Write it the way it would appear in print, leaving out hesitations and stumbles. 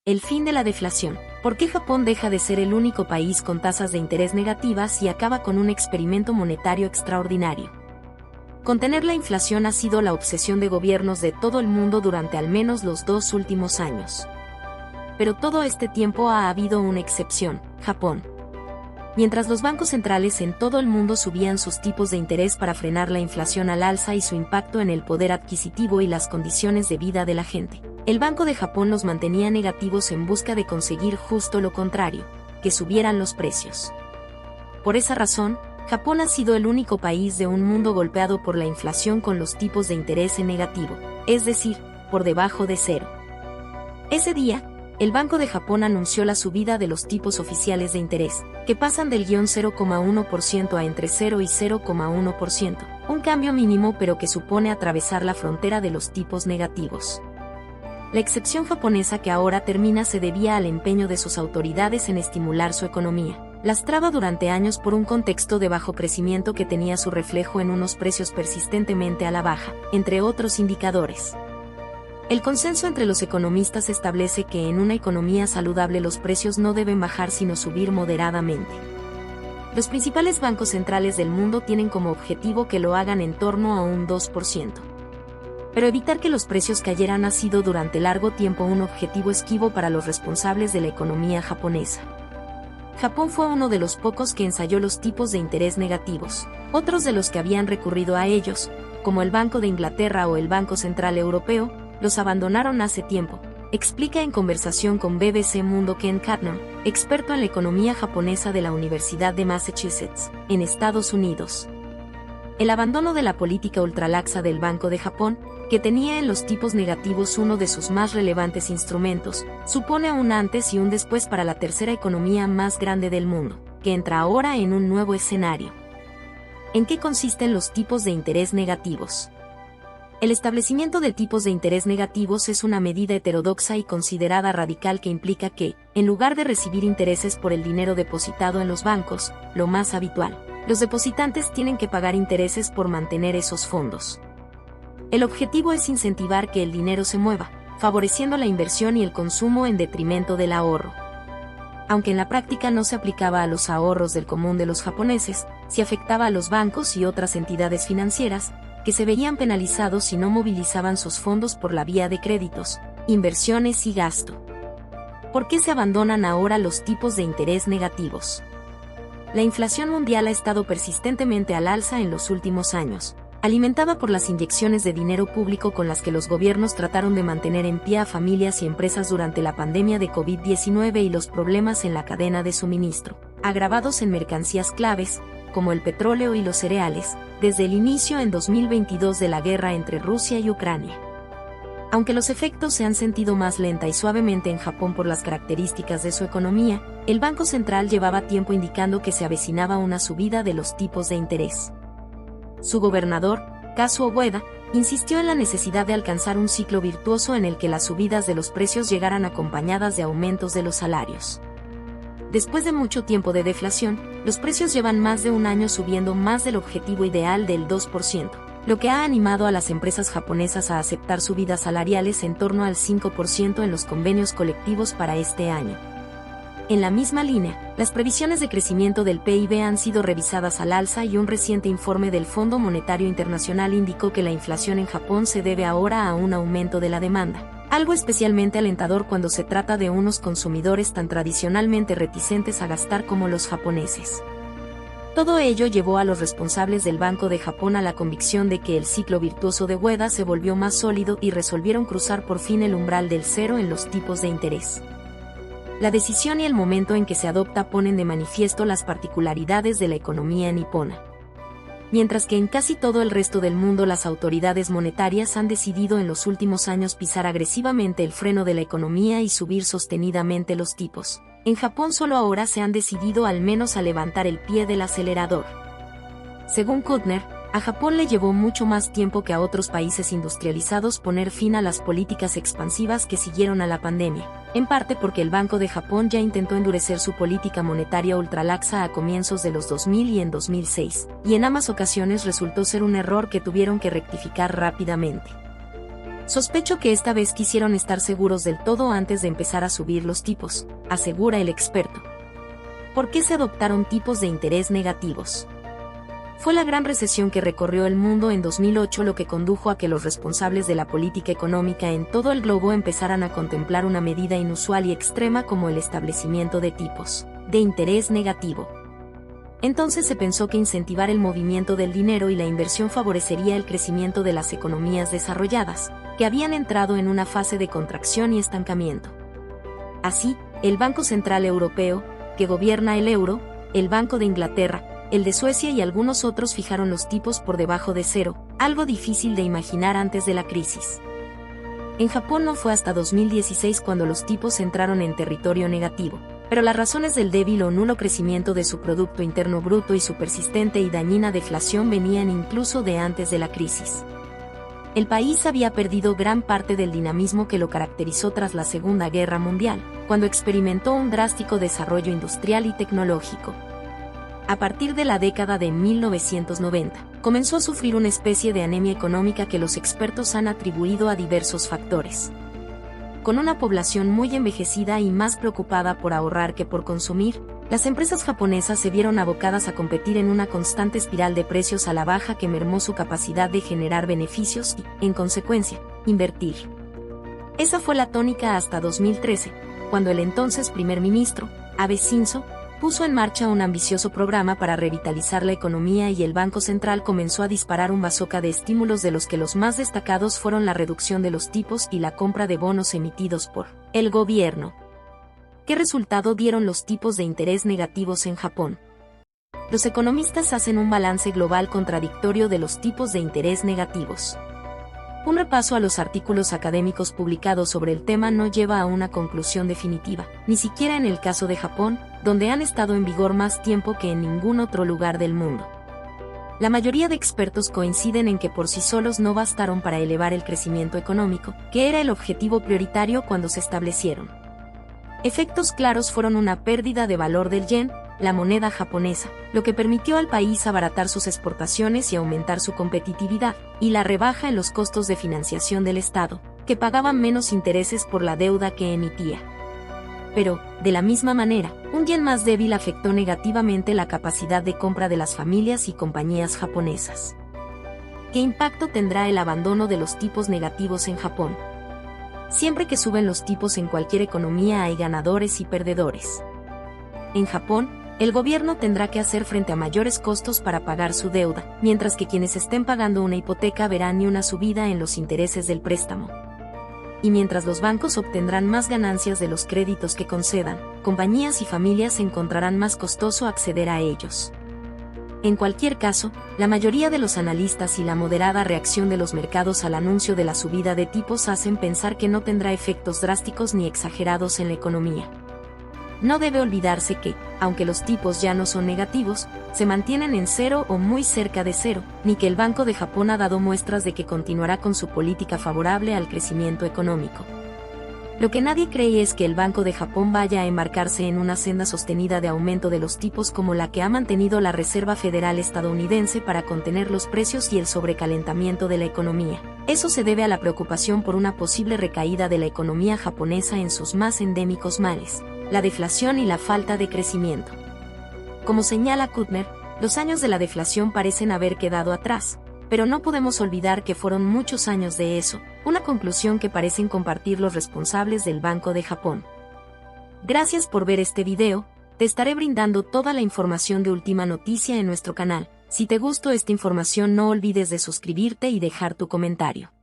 El fin de la deflación. ¿Por qué Japón deja de ser el único país con tasas de interés negativas y acaba con un experimento monetario extraordinario? Contener la inflación ha sido la obsesión de gobiernos de todo el mundo durante al menos los 2 últimos años. Pero todo este tiempo ha habido una excepción: Japón. Mientras los bancos centrales en todo el mundo subían sus tipos de interés para frenar la inflación al alza y su impacto en el poder adquisitivo y las condiciones de vida de la gente, el Banco de Japón los mantenía negativos en busca de conseguir justo lo contrario, que subieran los precios. Por esa razón, Japón ha sido el único país de un mundo golpeado por la inflación con los tipos de interés en negativo, es decir, por debajo de cero. Ese día, el Banco de Japón anunció la subida de los tipos oficiales de interés, que pasan del 0,1% a entre 0 y 0,1%, un cambio mínimo pero que supone atravesar la frontera de los tipos negativos. La excepción japonesa que ahora termina se debía al empeño de sus autoridades en estimular su economía, lastrada durante años por un contexto de bajo crecimiento que tenía su reflejo en unos precios persistentemente a la baja, entre otros indicadores. El consenso entre los economistas establece que en una economía saludable los precios no deben bajar sino subir moderadamente. Los principales bancos centrales del mundo tienen como objetivo que lo hagan en torno a un 2%. Pero evitar que los precios cayeran ha sido durante largo tiempo un objetivo esquivo para los responsables de la economía japonesa. Japón fue uno de los pocos que ensayó los tipos de interés negativos. Otros de los que habían recurrido a ellos, como el Banco de Inglaterra o el Banco Central Europeo, los abandonaron hace tiempo, explica en conversación con BBC Mundo Ken Catnam, experto en la economía japonesa de la Universidad de Massachusetts, en Estados Unidos. El abandono de la política ultralaxa del Banco de Japón, que tenía en los tipos negativos uno de sus más relevantes instrumentos, supone un antes y un después para la tercera economía más grande del mundo, que entra ahora en un nuevo escenario. ¿En qué consisten los tipos de interés negativos? El establecimiento de tipos de interés negativos es una medida heterodoxa y considerada radical que implica que, en lugar de recibir intereses por el dinero depositado en los bancos, lo más habitual, los depositantes tienen que pagar intereses por mantener esos fondos. El objetivo es incentivar que el dinero se mueva, favoreciendo la inversión y el consumo en detrimento del ahorro. Aunque en la práctica no se aplicaba a los ahorros del común de los japoneses, sí afectaba a los bancos y otras entidades financieras, que se veían penalizados si no movilizaban sus fondos por la vía de créditos, inversiones y gasto. ¿Por qué se abandonan ahora los tipos de interés negativos? La inflación mundial ha estado persistentemente al alza en los últimos años, alimentada por las inyecciones de dinero público con las que los gobiernos trataron de mantener en pie a familias y empresas durante la pandemia de COVID-19 y los problemas en la cadena de suministro, agravados en mercancías claves, como el petróleo y los cereales, desde el inicio en 2022 de la guerra entre Rusia y Ucrania. Aunque los efectos se han sentido más lenta y suavemente en Japón por las características de su economía, el Banco Central llevaba tiempo indicando que se avecinaba una subida de los tipos de interés. Su gobernador, Kazuo Ueda, insistió en la necesidad de alcanzar un ciclo virtuoso en el que las subidas de los precios llegaran acompañadas de aumentos de los salarios. Después de mucho tiempo de deflación, los precios llevan más de un año subiendo más del objetivo ideal del 2%, lo que ha animado a las empresas japonesas a aceptar subidas salariales en torno al 5% en los convenios colectivos para este año. En la misma línea, las previsiones de crecimiento del PIB han sido revisadas al alza y un reciente informe del Fondo Monetario Internacional indicó que la inflación en Japón se debe ahora a un aumento de la demanda, algo especialmente alentador cuando se trata de unos consumidores tan tradicionalmente reticentes a gastar como los japoneses. Todo ello llevó a los responsables del Banco de Japón a la convicción de que el ciclo virtuoso de Ueda se volvió más sólido y resolvieron cruzar por fin el umbral del cero en los tipos de interés. La decisión y el momento en que se adopta ponen de manifiesto las particularidades de la economía nipona. Mientras que en casi todo el resto del mundo las autoridades monetarias han decidido en los últimos años pisar agresivamente el freno de la economía y subir sostenidamente los tipos, en Japón solo ahora se han decidido al menos a levantar el pie del acelerador. Según Kuttner, a Japón le llevó mucho más tiempo que a otros países industrializados poner fin a las políticas expansivas que siguieron a la pandemia, en parte porque el Banco de Japón ya intentó endurecer su política monetaria ultralaxa a comienzos de los 2000 y en 2006, y en ambas ocasiones resultó ser un error que tuvieron que rectificar rápidamente. Sospecho que esta vez quisieron estar seguros del todo antes de empezar a subir los tipos, asegura el experto. ¿Por qué se adoptaron tipos de interés negativos? Fue la gran recesión que recorrió el mundo en 2008 lo que condujo a que los responsables de la política económica en todo el globo empezaran a contemplar una medida inusual y extrema como el establecimiento de tipos de interés negativo. Entonces se pensó que incentivar el movimiento del dinero y la inversión favorecería el crecimiento de las economías desarrolladas, que habían entrado en una fase de contracción y estancamiento. Así, el Banco Central Europeo, que gobierna el euro, el Banco de Inglaterra, el de Suecia y algunos otros fijaron los tipos por debajo de cero, algo difícil de imaginar antes de la crisis. En Japón no fue hasta 2016 cuando los tipos entraron en territorio negativo, pero las razones del débil o nulo crecimiento de su Producto Interno Bruto y su persistente y dañina deflación venían incluso de antes de la crisis. El país había perdido gran parte del dinamismo que lo caracterizó tras la Segunda Guerra Mundial, cuando experimentó un drástico desarrollo industrial y tecnológico. A partir de la década de 1990, comenzó a sufrir una especie de anemia económica que los expertos han atribuido a diversos factores. Con una población muy envejecida y más preocupada por ahorrar que por consumir, las empresas japonesas se vieron abocadas a competir en una constante espiral de precios a la baja que mermó su capacidad de generar beneficios y, en consecuencia, invertir. Esa fue la tónica hasta 2013, cuando el entonces primer ministro, Abe Shinzo, puso en marcha un ambicioso programa para revitalizar la economía y el Banco Central comenzó a disparar un bazooka de estímulos de los que los más destacados fueron la reducción de los tipos y la compra de bonos emitidos por el gobierno. ¿Qué resultado dieron los tipos de interés negativos en Japón? Los economistas hacen un balance global contradictorio de los tipos de interés negativos. Un repaso a los artículos académicos publicados sobre el tema no lleva a una conclusión definitiva, ni siquiera en el caso de Japón, donde han estado en vigor más tiempo que en ningún otro lugar del mundo. La mayoría de expertos coinciden en que por sí solos no bastaron para elevar el crecimiento económico, que era el objetivo prioritario cuando se establecieron. Efectos claros fueron una pérdida de valor del yen, la moneda japonesa, lo que permitió al país abaratar sus exportaciones y aumentar su competitividad, y la rebaja en los costos de financiación del Estado, que pagaban menos intereses por la deuda que emitía. Pero, de la misma manera, un yen más débil afectó negativamente la capacidad de compra de las familias y compañías japonesas. ¿Qué impacto tendrá el abandono de los tipos negativos en Japón? Siempre que suben los tipos en cualquier economía hay ganadores y perdedores. En Japón, el gobierno tendrá que hacer frente a mayores costos para pagar su deuda, mientras que quienes estén pagando una hipoteca verán ni una subida en los intereses del préstamo. Y mientras los bancos obtendrán más ganancias de los créditos que concedan, compañías y familias encontrarán más costoso acceder a ellos. En cualquier caso, la mayoría de los analistas y la moderada reacción de los mercados al anuncio de la subida de tipos hacen pensar que no tendrá efectos drásticos ni exagerados en la economía. No debe olvidarse que, aunque los tipos ya no son negativos, se mantienen en cero o muy cerca de cero, ni que el Banco de Japón ha dado muestras de que continuará con su política favorable al crecimiento económico. Lo que nadie cree es que el Banco de Japón vaya a embarcarse en una senda sostenida de aumento de los tipos como la que ha mantenido la Reserva Federal estadounidense para contener los precios y el sobrecalentamiento de la economía. Eso se debe a la preocupación por una posible recaída de la economía japonesa en sus más endémicos males, la deflación y la falta de crecimiento. Como señala Kuttner, los años de la deflación parecen haber quedado atrás, pero no podemos olvidar que fueron muchos años de eso, una conclusión que parecen compartir los responsables del Banco de Japón. Gracias por ver este video, te estaré brindando toda la información de última noticia en nuestro canal. Si te gustó esta información no olvides de suscribirte y dejar tu comentario.